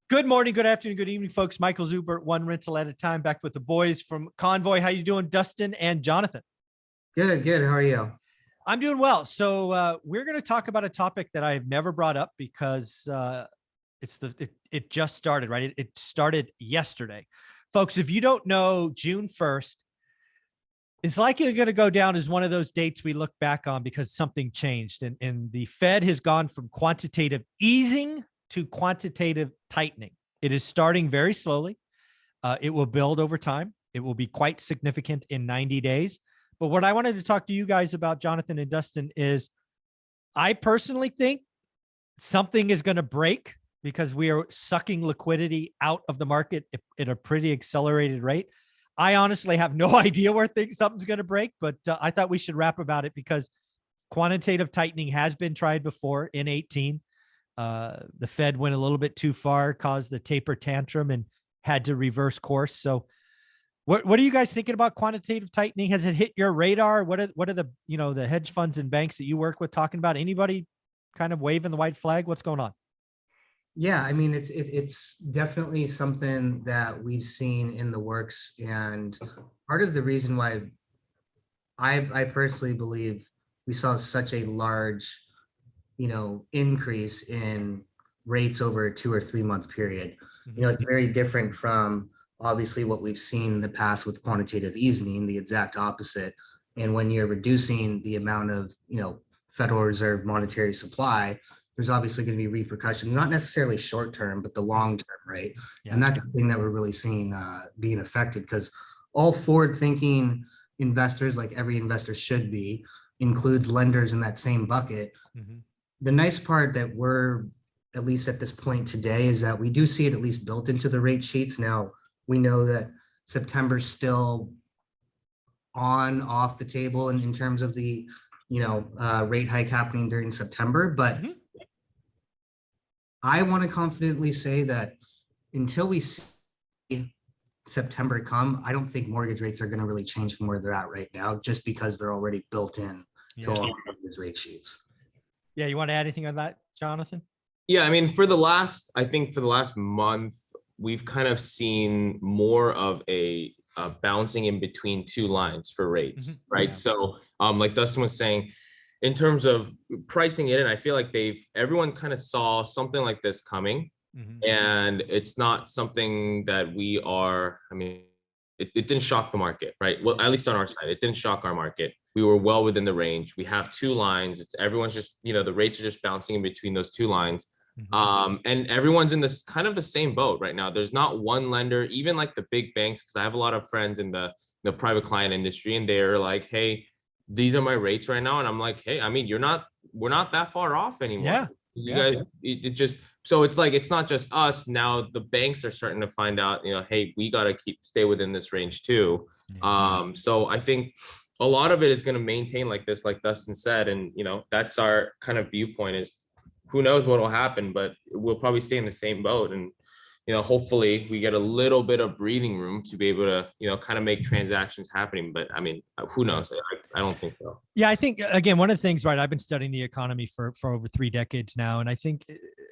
Good morning, good afternoon, good evening, folks. Michael Zuber, one rental at a time, back with the boys from Convoy. How you doing, Dustin and Jonathan? Good, good. How are you? I'm doing well. So we're going to talk about a topic that I've never brought up because it just started, right? It started yesterday, folks. If you don't know, June 1st, it's likely going to go down as one of those dates we look back on because something changed, and the Fed has gone from quantitative easing to quantitative tightening. It is starting very slowly. It will build over time. It will be quite significant in 90 days. But what I wanted to talk to you guys about, Jonathan and Dustin, is I personally think something is going to break because we are sucking liquidity out of the market at a pretty accelerated rate. I honestly have no idea where something's going to break, but I thought we should rap about it because quantitative tightening has been tried before in 18. The Fed went a little bit too far, caused the taper tantrum, and had to reverse course. So what are you guys thinking about quantitative tightening? Has it hit your radar? What are the, the hedge funds and banks that you work with talking about? Anybody kind of waving the white flag? What's going on? Yeah, I mean, it's definitely something that we've seen in the works, and part of the reason why I personally believe we saw such a large, increase in rates over a 2 or 3 month period. It's very different from obviously what we've seen in the past with quantitative easing, the exact opposite. And when you're reducing the amount of, Federal Reserve monetary supply, there's obviously going to be repercussions, not necessarily short term, but the long term, right? Yeah. And that's the thing that we're really seeing being affected, because all forward thinking investors, like every investor should be, includes lenders in that same bucket. The nice part that we're, at least at this point today, is that we do see it at least built into the rate sheets. Now, we know that September's still off the table in terms of the, rate hike happening during September. But I want to confidently say that until we see September come, I don't think mortgage rates are going to really change from where they're at right now, just because they're already built in to all of these rate sheets. Yeah, you want to add anything on that, Jonathan? Yeah, I mean, for the last month, we've kind of seen more of a bouncing in between two lines for rates, right? Yeah. So like Dustin was saying, in terms of pricing it in, I feel like everyone kind of saw something like this coming, and it's not something that it didn't shock the market, right? Well, at least on our side, it didn't shock our market. We were well within the range. We have two lines. Everyone's just, the rates are just bouncing in between those two lines. And everyone's in this kind of the same boat right now. There's not one lender, even like the big banks, because I have a lot of friends in the private client industry, and they're like, hey, these are my rates right now. And I'm like, hey, I mean, we're not that far off anymore. Yeah. Guys, so it's like, it's not just us. Now the banks are starting to find out, hey, we got to stay within this range too. So I think a lot of it is going to maintain like this, like Dustin said. And, that's our kind of viewpoint, is who knows what will happen, but we'll probably stay in the same boat. And, hopefully we get a little bit of breathing room to be able to, kind of make transactions happening. But I mean, who knows? I don't think so. Yeah, I think, again, one of the things, right, I've been studying the economy for over 3 decades now. And I think,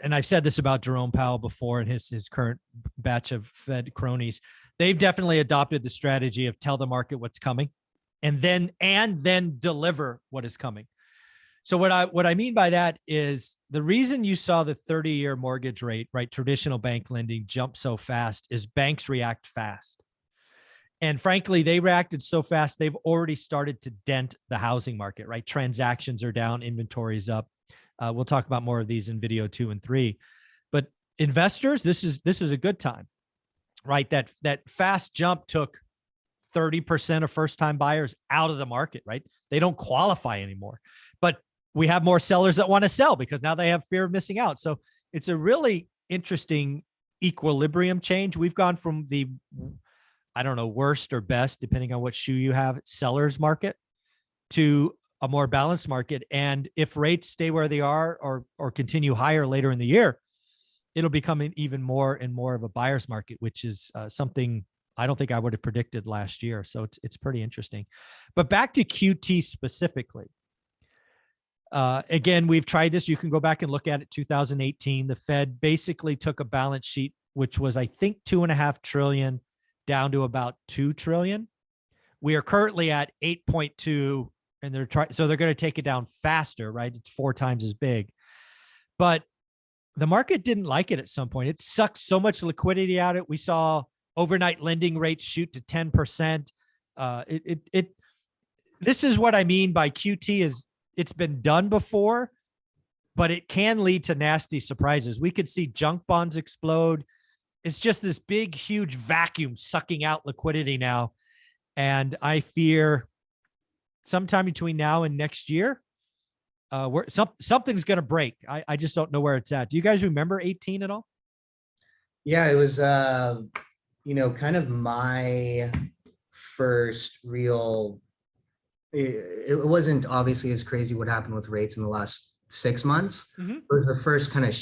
and I've said this about Jerome Powell before and his current batch of Fed cronies, they've definitely adopted the strategy of tell the market what's coming and then deliver what is coming. So what I mean by that is the reason you saw the 30-year mortgage rate, right, traditional bank lending jump so fast is banks react fast. And frankly, they reacted so fast, they've already started to dent the housing market, right? Transactions are down, inventory's up. We'll talk about more of these in video 2 and 3. But investors, this is a good time, right? That fast jump took 30% of first-time buyers out of the market, right? They don't qualify anymore. But we have more sellers that want to sell because now they have fear of missing out. So it's a really interesting equilibrium change. We've gone from the, I don't know, worst or best, depending on what shoe you have, seller's market, to a more balanced market. And if rates stay where they are or continue higher later in the year, it'll become an even more and more of a buyer's market, which is something I don't think I would have predicted last year. So it's pretty interesting. But back to QT specifically. Again, we've tried this. You can go back and look at it. 2018, the Fed basically took a balance sheet which was, I think, 2.5 trillion down to about 2 trillion. We are currently at 8.2, and they're going to take it down faster, right? It's 4 times as big. But the market didn't like it at some point. It sucked so much liquidity out of it. We saw overnight lending rates shoot to 10%. This is what I mean by QT is it's been done before, but it can lead to nasty surprises. We could see junk bonds explode. It's just this big, huge vacuum sucking out liquidity now. And I fear sometime between now and next year, something's going to break. I just don't know where it's at. Do you guys remember 18 at all? Yeah, it was, kind of my first real, it wasn't obviously as crazy what happened with rates in the last 6 months. It was the first kind of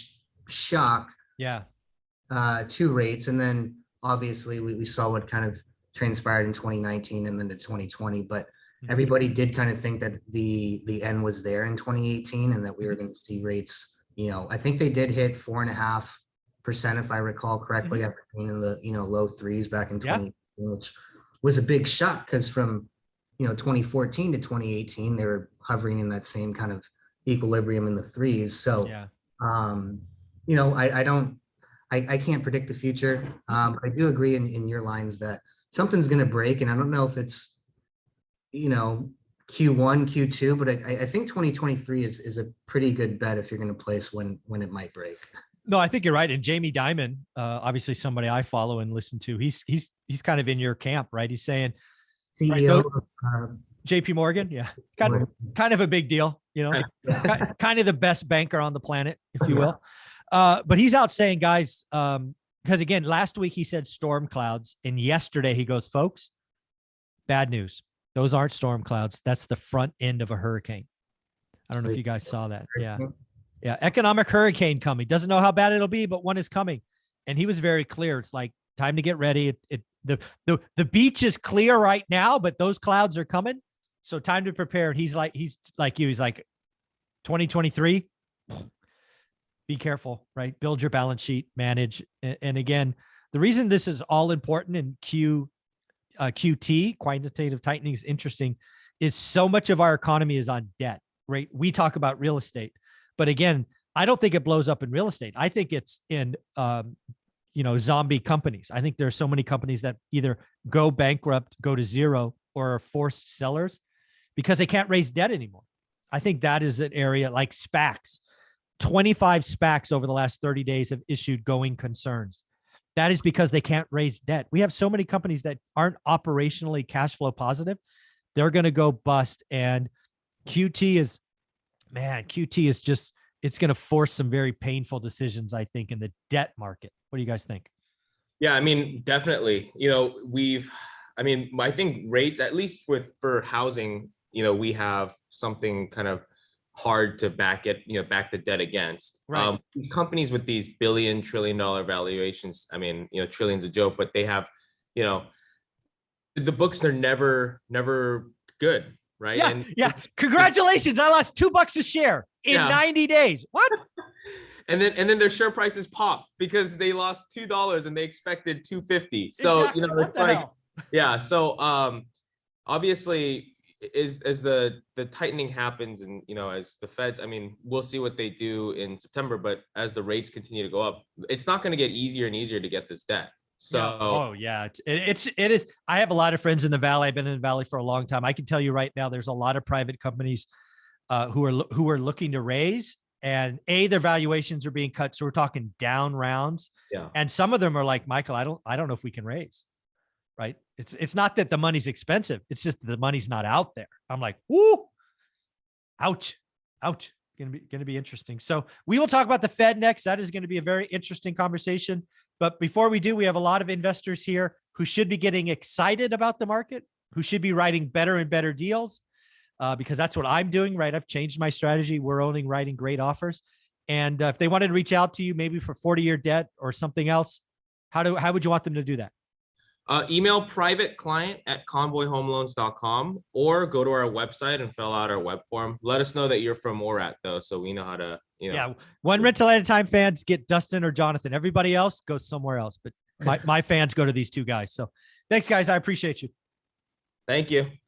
shock to rates. And then obviously we saw what kind of transpired in 2019 and then to 2020, but everybody did kind of think that the end was there in 2018 and that we were going to see rates, I think they did hit 4.5%, if I recall correctly, after being in the, low threes back in 2018, which was a big shock because from, 2014 to 2018, they were hovering in that same kind of equilibrium in the threes. So, I can't predict the future. But I do agree in your lines that something's going to break. And I don't know if it's, Q1, Q2, but I think 2023 is a pretty good bet if you're going to place when it might break. No, I think you're right. And Jamie Dimon, obviously somebody I follow and listen to, he's kind of in your camp, right? He's saying, CEO JP Morgan. Yeah. Kind of a big deal, kind of the best banker on the planet, if you will. But he's out saying, guys, because again, last week he said storm clouds, and yesterday he goes, folks, bad news. Those aren't storm clouds. That's the front end of a hurricane. I don't know if you guys saw that. Yeah. Yeah. Economic hurricane coming. Doesn't know how bad it'll be, but one is coming. And he was very clear. It's like time to get ready. The beach is clear right now, but those clouds are coming. So time to prepare. He's like you. He's like 2023. Be careful, right? Build your balance sheet, manage. And again, the reason this is all important in QT, quantitative tightening, is interesting, is so much of our economy is on debt, right? We talk about real estate, but again, I don't think it blows up in real estate. I think it's in, zombie companies. I think there are so many companies that either go bankrupt, go to zero, or are forced sellers because they can't raise debt anymore. I think that is an area like SPACs. 25 SPACs over the last 30 days have issued going concerns. That is because they can't raise debt. We have so many companies that aren't operationally cash flow positive. They're going to go bust. And QT is just, it's going to force some very painful decisions, I think, in the debt market. What do you guys think? Yeah, I mean, definitely. I think rates, at least for housing, we have something kind of hard to back the debt against. Right. These companies with these billion, trillion-dollar valuations, trillions a joke, but they have, the books are never good, right? Yeah. Congratulations. I lost $2 a share in 90 days. What? And then their share prices pop because they lost $2 and they expected $2.50. So, exactly. It's like, hell? So obviously, as the tightening happens and, as the Feds, we'll see what they do in September, but as the rates continue to go up, it's not going to get easier and easier to get this debt. So, it is. I have a lot of friends in the Valley. I've been in the Valley for a long time. I can tell you right now, there's a lot of private companies who are looking to raise, and their valuations are being cut. So we're talking down rounds. Yeah. And some of them are like, Michael, I don't know if we can raise. Right. It's not that the money's expensive. It's just that the money's not out there. I'm like, whoo, ouch. Going to be interesting. So we will talk about the Fed next. That is going to be a very interesting conversation. But before we do, we have a lot of investors here who should be getting excited about the market, who should be writing better and better deals, because that's what I'm doing, right? I've changed my strategy. We're only writing great offers. And if they wanted to reach out to you, maybe for 40-year debt or something else, how would you want them to do that? Email privateclient@convoyhomeloans.com or go to our website and fill out our web form. Let us know that you're from ORAT though, so we know how to, You know? Yeah, one rental at a time fans get Dustin or Jonathan. Everybody else goes somewhere else, but my fans go to these two guys. So thanks, guys. I appreciate you. Thank you.